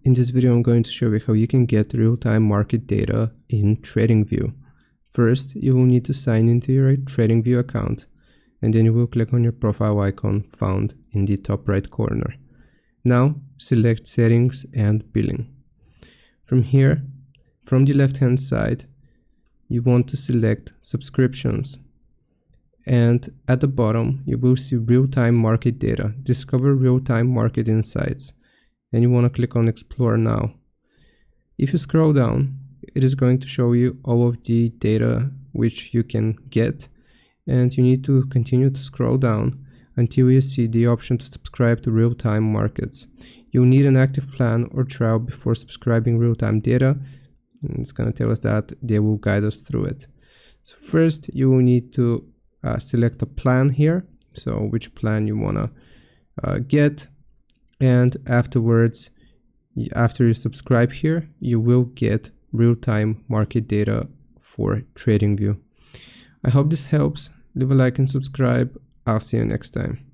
In this video, I'm going to show you how you can get real-time market data in TradingView. First, you will need to sign into your TradingView account, and then you will click on your profile icon found in the top right corner. Now, select Settings and Billing. From here, from the left-hand side, you want to select Subscriptions. And at the bottom, you will see Real-Time Market Data, Discover Real-Time Market Insights. And you want to click on Explore Now. If you scroll down, it is going to show you all of the data which you can get, and you need to continue to scroll down until you see the option to subscribe to real-time markets. You'll need an active plan or trial before subscribing real-time data. And it's going to tell us that they will guide us through it. So first, you will need to select a plan here, so which plan you want to get. And afterwards, after you subscribe here, you will get real-time market data for TradingView. I hope this helps. Leave a like and subscribe. I'll see you next time.